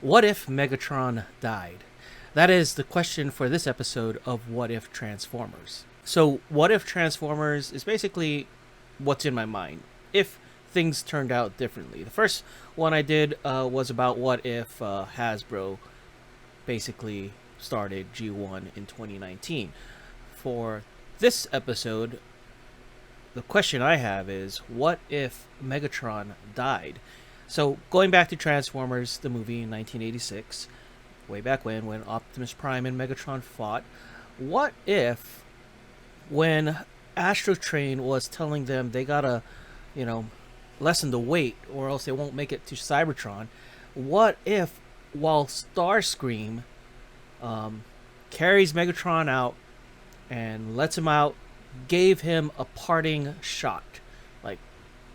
What if Megatron died? That is the question for this episode of What If Transformers. So, What If Transformers is basically what's in my mind if things turned out differently. The first one I did was about what if Hasbro basically started G1 in 2019. For this episode, the question I have is, what if Megatron died? So, going back to Transformers, the movie in 1986, way back when Optimus Prime and Megatron fought, what if, when Astro Train was telling them they gotta, lessen the weight or else they won't make it to Cybertron, what if, while Starscream carries Megatron out and lets him out, gave him a parting shot, like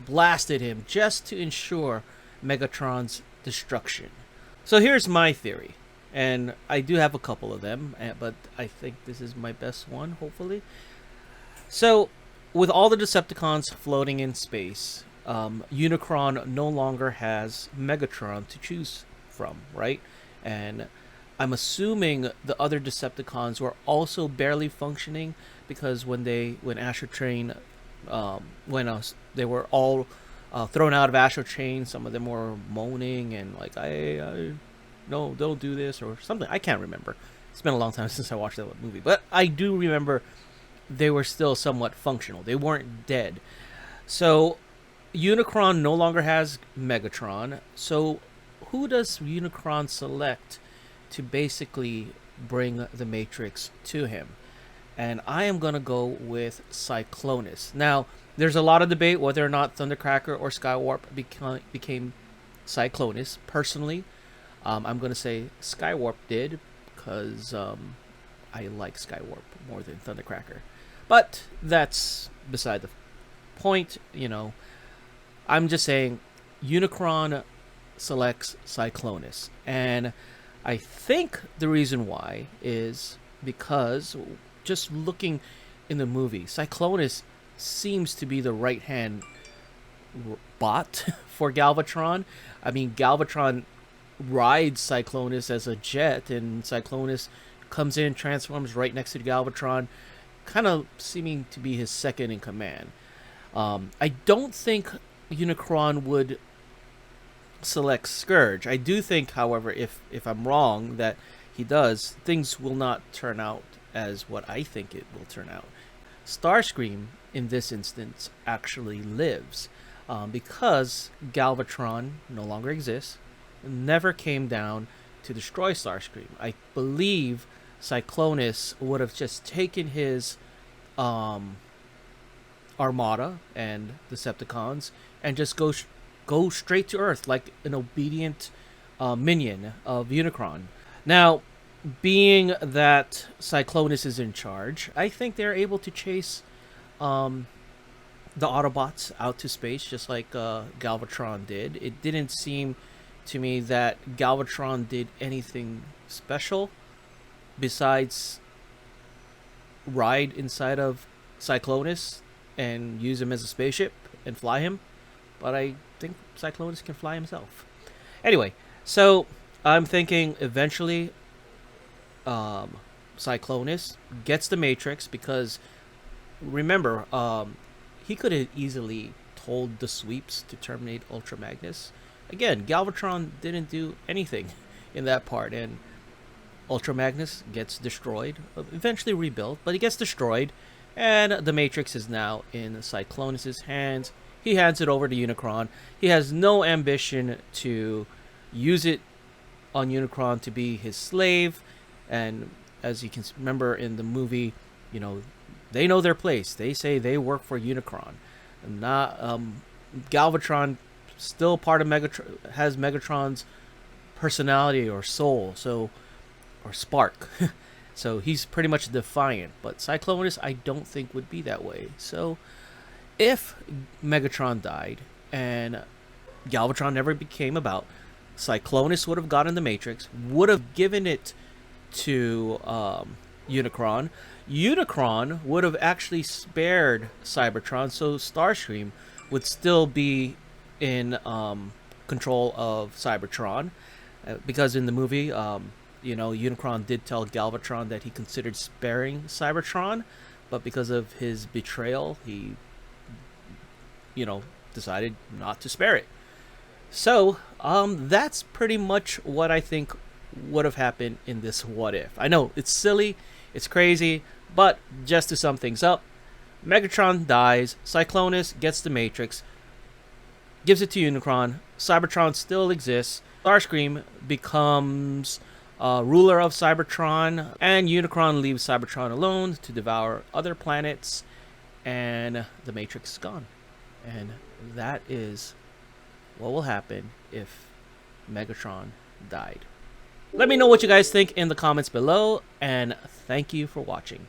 blasted him just to ensure Megatron's destruction? So here's my theory, and I do have a couple of them, but I think this is my best one, hopefully. So, with all the Decepticons floating in space, Unicron no longer has Megatron to choose from, right? And I'm assuming the other Decepticons were also barely functioning because when Astro Train, they were all thrown out of Astro Train, some of them were moaning and like, I no, don't do this or something. I can't remember. It's been a long time since I watched that movie, but I do remember they were still somewhat functional. They weren't dead. So Unicron no longer has Megatron. So who does Unicron select to basically bring the Matrix to him? And I am going to go with Cyclonus. Now, there's a lot of debate whether or not Thundercracker or Skywarp became Cyclonus. Personally, I'm going to say Skywarp did because I like Skywarp more than Thundercracker. But that's beside the point, I'm just saying Unicron selects Cyclonus. And I think the reason why is because just looking in the movie, Cyclonus seems to be the right-hand bot for Galvatron. I mean, Galvatron rides Cyclonus as a jet, and Cyclonus comes in, transforms right next to Galvatron, kind of seeming to be his second in command. I don't think Unicron would select Scourge. I do think, however, if I'm wrong, that he does, things will not turn out as what I think it will turn out. Starscream, in this instance, actually lives because Galvatron no longer exists, never came down to destroy Starscream. I believe Cyclonus would have just taken his armada and Decepticons and just go straight to Earth like an obedient minion of Unicron. Now, being that Cyclonus is in charge, I think they're able to chase the Autobots out to space just like Galvatron did. It didn't seem to me that Galvatron did anything special besides ride inside of Cyclonus and use him as a spaceship and fly him. But I think Cyclonus can fly himself. Anyway, so I'm thinking eventually Cyclonus gets the Matrix because, remember, he could have easily told the sweeps to terminate Ultra Magnus. Again, Galvatron didn't do anything in that part, and Ultra Magnus gets destroyed, eventually rebuilt, but he gets destroyed, and the Matrix is now in Cyclonus' hands. He hands it over to Unicron. He has no ambition to use it on Unicron to be his slave, and as you can remember in the movie, they know their place. They say they work for Unicron. Not Galvatron, still part of Megatron, has Megatron's personality or soul, or spark. So he's pretty much defiant. But Cyclonus, I don't think would be that way. So if Megatron died and Galvatron never became about, Cyclonus would have gotten the Matrix, would have given it to Unicron. Unicron would have actually spared Cybertron, so Starscream would still be in control of Cybertron. Because in the movie, Unicron did tell Galvatron that he considered sparing Cybertron, but because of his betrayal, he, decided not to spare it. So, that's pretty much what I think would have happened in this what if. I know it's silly, it's crazy, but just to sum things up, Megatron dies, Cyclonus gets the Matrix, gives it to Unicron, Cybertron still exists, Starscream becomes ruler of Cybertron, and Unicron leaves Cybertron alone to devour other planets, and the Matrix is gone. And that is what will happen if Megatron died. Let me know what you guys think in the comments below, and thank you for watching.